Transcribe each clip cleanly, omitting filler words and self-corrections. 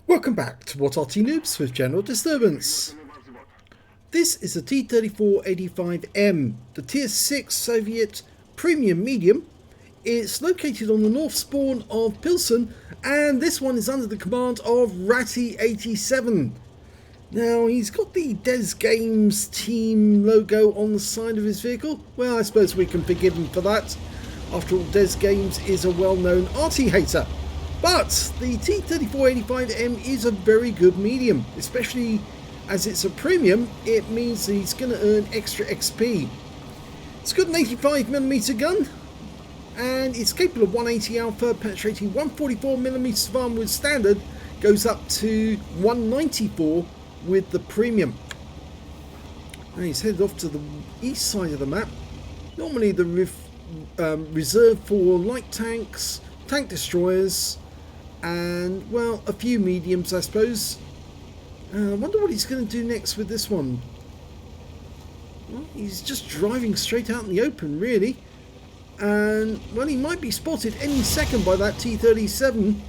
Welcome back to What Arty Noobs with General Disturbance. This is a T-34-85M, the Tier 6 Soviet Premium Medium. It's located on the north spawn of Pilsen, and this one is under the command of Arty87. Now, he's got the Des Games team logo on the side of his vehicle. Well, I suppose we can forgive him for that. After all, Des Games is a well-known Arty hater. But the T-34-85M is a very good medium, especially as it's a premium. It means that he's going to earn extra XP. It's got an 85mm gun, and it's capable of 180 alpha, penetrating 144mm of armor with standard, goes up to 194 with the premium. And he's headed off to the east side of the map. Normally the reserved for light tanks, tank destroyers, and, well, a few mediums, I suppose. I wonder what he's going to do next with this one. Well, he's just driving straight out in the open, really. And, well, he might be spotted any second by that T-37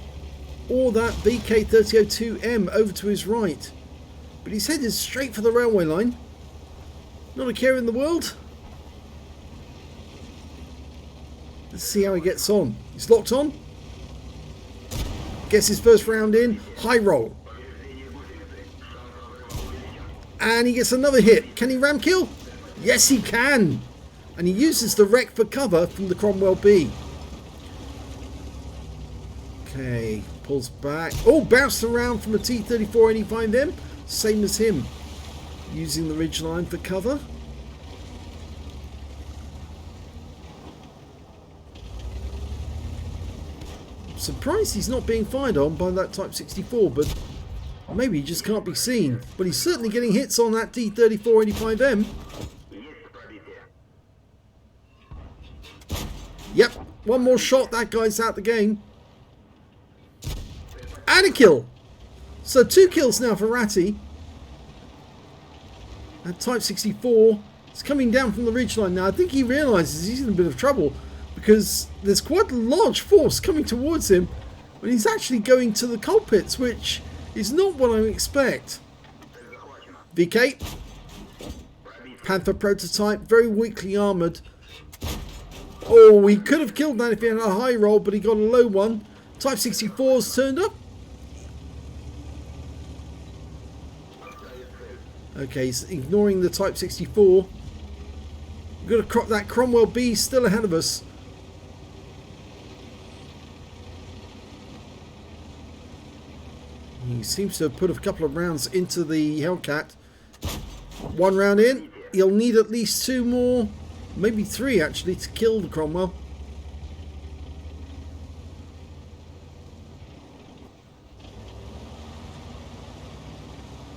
or that VK-30-02M over to his right. But he's headed straight for the railway line. Not a care in the world. Let's see how he gets on. He's locked on. Gets his first round in. High roll. And he gets another hit. Can he ram kill? Yes, he can. And he uses the wreck for cover from the Cromwell B. Okay. Pulls back. Oh, bounced around from a T-34-85M. Same as him. Using the ridgeline for cover. Surprised he's not being fired on by that Type 64, but maybe he just can't be seen. But he's certainly getting hits on that T-34-85M. Yep, one more shot, that guy's out the game. And a kill. So 2 kills now for Ratty. That Type 64 is coming down from the ridgeline now. I think he realises he's in a bit of trouble, because there's quite a large force coming towards him when he's actually going to the coal pits, which is not what I expect. VK. Panther prototype, very weakly armoured. Oh, he could have killed that if he had a high roll, but he got a low one. Type 64's turned up. Okay, he's ignoring the Type 64. We've got that Cromwell B still ahead of us. He seems to have put a couple of rounds into the Hellcat. 1 round in. He'll need at least 2 more, maybe 3 actually, to kill the Cromwell.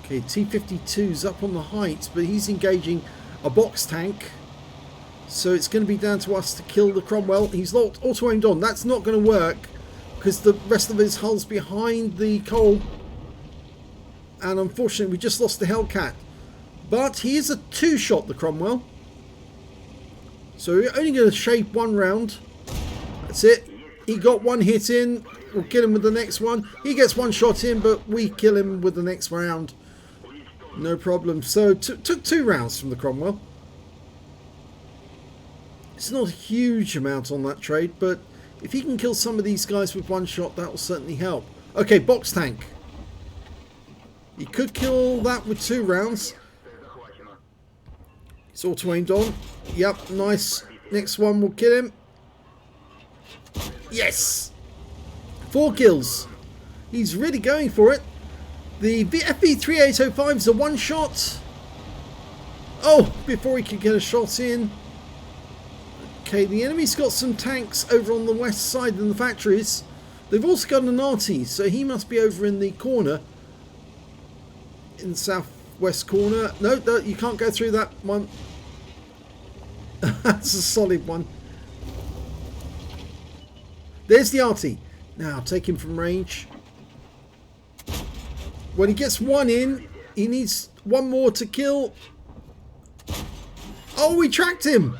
Okay, T-52's up on the heights, but he's engaging a box tank. So it's going to be down to us to kill the Cromwell. He's not auto-aimed on. That's not going to work, because the rest of his hull's behind the coal. And unfortunately, we just lost the Hellcat. But he is a 2-shot, the Cromwell. So we're only going to shape 1 round. That's it. He got 1 hit in. We'll kill him with the next one. He gets 1 shot in, but we kill him with the next round. No problem. So took 2 rounds from the Cromwell. It's not a huge amount on that trade, but if he can kill some of these guys with 1 shot, that will certainly help. Okay, box tank. He could kill that with 2 rounds. It's auto-aimed on. Yep, nice. Next one will kill him. Yes! 4 kills. He's really going for it. The FV3805 is a 1-shot. Oh, before he could get a shot in. Okay, the enemy's got some tanks over on the west side in the factories. They've also got an Arty, so he must be over in the corner. In the southwest corner. No, you can't go through that one. That's a solid one. There's the Arty. Now, take him from range. When he gets 1 in, he needs 1 more to kill. Oh, we tracked him.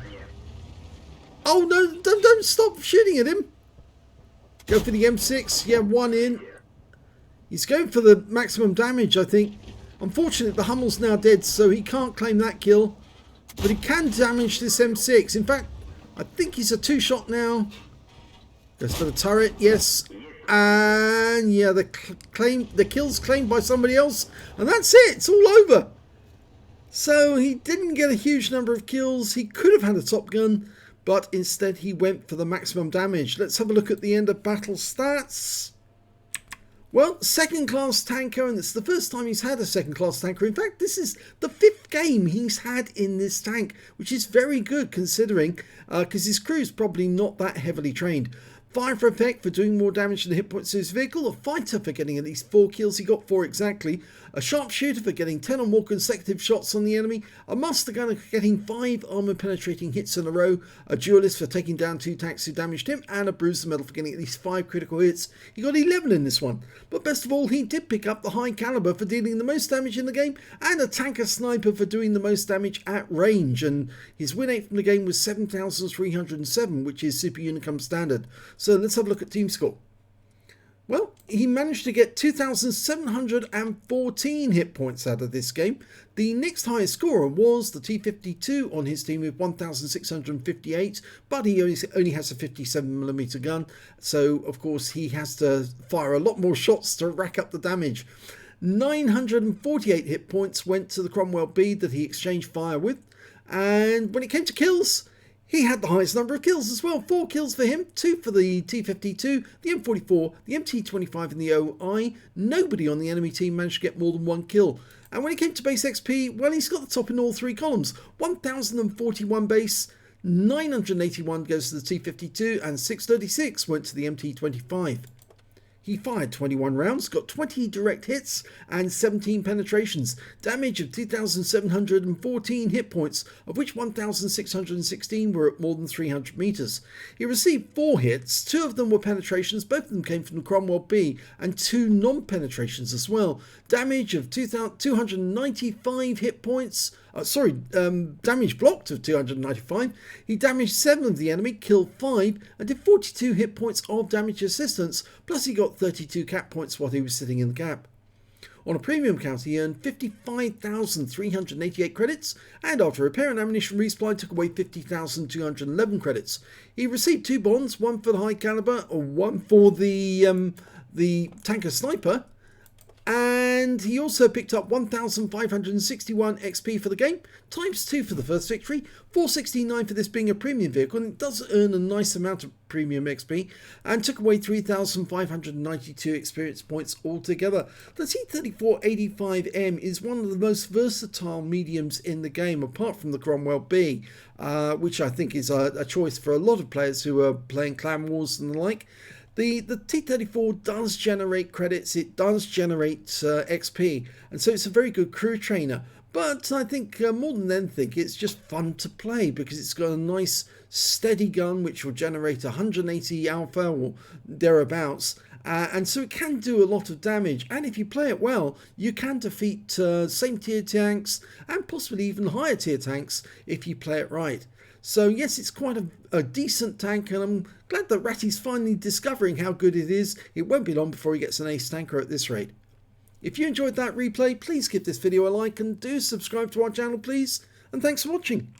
Oh, no, don't stop shooting at him. Go for the M6. Yeah, 1 in. He's going for the maximum damage, I think. Unfortunately, the Hummel's now dead, so he can't claim that kill. But he can damage this M6. In fact, I think he's a two-shot now. Goes for the turret, yes. And yeah, the kill's claimed by somebody else. And that's it, it's all over. So he didn't get a huge number of kills. He could have had a top gun, but instead he went for the maximum damage. Let's have a look at the end of battle stats. Well, second class tanker, and it's the first time he's had a second class tanker. In fact, this is the 5th game he's had in this tank, which is very good considering, because his crew's probably not that heavily trained. Fire for effect for doing more damage to the hit points of his vehicle. A fighter for getting at least 4 kills. He got 4 exactly. A sharpshooter for getting 10 or more consecutive shots on the enemy. A master gunner for getting 5 armor penetrating hits in a row. A duelist for taking down 2 tanks who damaged him. And a bruiser medal for getting at least 5 critical hits. He got 11 in this one. But best of all, he did pick up the high caliber for dealing the most damage in the game. And a tanker sniper for doing the most damage at range. And his win rate from the game was 7,307, which is Super Unicum standard. So let's have a look at team score. Well, he managed to get 2,714 hit points out of this game. The next highest scorer was the T-52 on his team with 1,658, but he only has a 57mm gun, so of course he has to fire a lot more shots to rack up the damage. 948 hit points went to the Cromwell B that he exchanged fire with, and when it came to kills, he had the highest number of kills as well. 4 kills for him, 2 for the T-52, the M44, the MT-25 and the OI. Nobody on the enemy team managed to get more than 1 kill. And when it came to base XP, well, he's got the top in all 3 columns. 1,041 base, 981 goes to the T-52 and 636 went to the MT-25. He fired 21 rounds, got 20 direct hits and 17 penetrations. Damage of 2,714 hit points, of which 1,616 were at more than 300 meters. He received 4 hits, 2 of them were penetrations, both of them came from the Cromwell B, and 2 non-penetrations as well. Damage of 295 hit points, damage blocked of 295. He damaged 7 of the enemy, killed 5, and did 42 hit points of damage assistance, plus he got 32 cap points while he was sitting in the gap. On a premium count, he earned 55,388 credits, and after repair and ammunition resupply took away 50,211 credits. He received 2 bonds, one for the high caliber, or one for the tanker sniper, and he also picked up 1,561 XP for the game, times 2 for the first victory, 469 for this being a premium vehicle, and it does earn a nice amount of premium XP, and took away 3,592 experience points altogether. The T-34-85M is one of the most versatile mediums in the game, apart from the Cromwell B, which I think is a choice for a lot of players who are playing Clan Wars and the like. The T-34 does generate credits, it does generate XP, and so it's a very good crew trainer. But I think more than anything, it's just fun to play because it's got a nice steady gun which will generate 180 alpha or thereabouts. And so it can do a lot of damage, and if you play it well, you can defeat same tier tanks and possibly even higher tier tanks if you play it right. So yes, it's quite a decent tank, and I'm glad that Ratty's finally discovering how good it is. It won't be long before he gets an ace tanker at this rate. If you enjoyed that replay, please give this video a like and do subscribe to our channel please, and thanks for watching.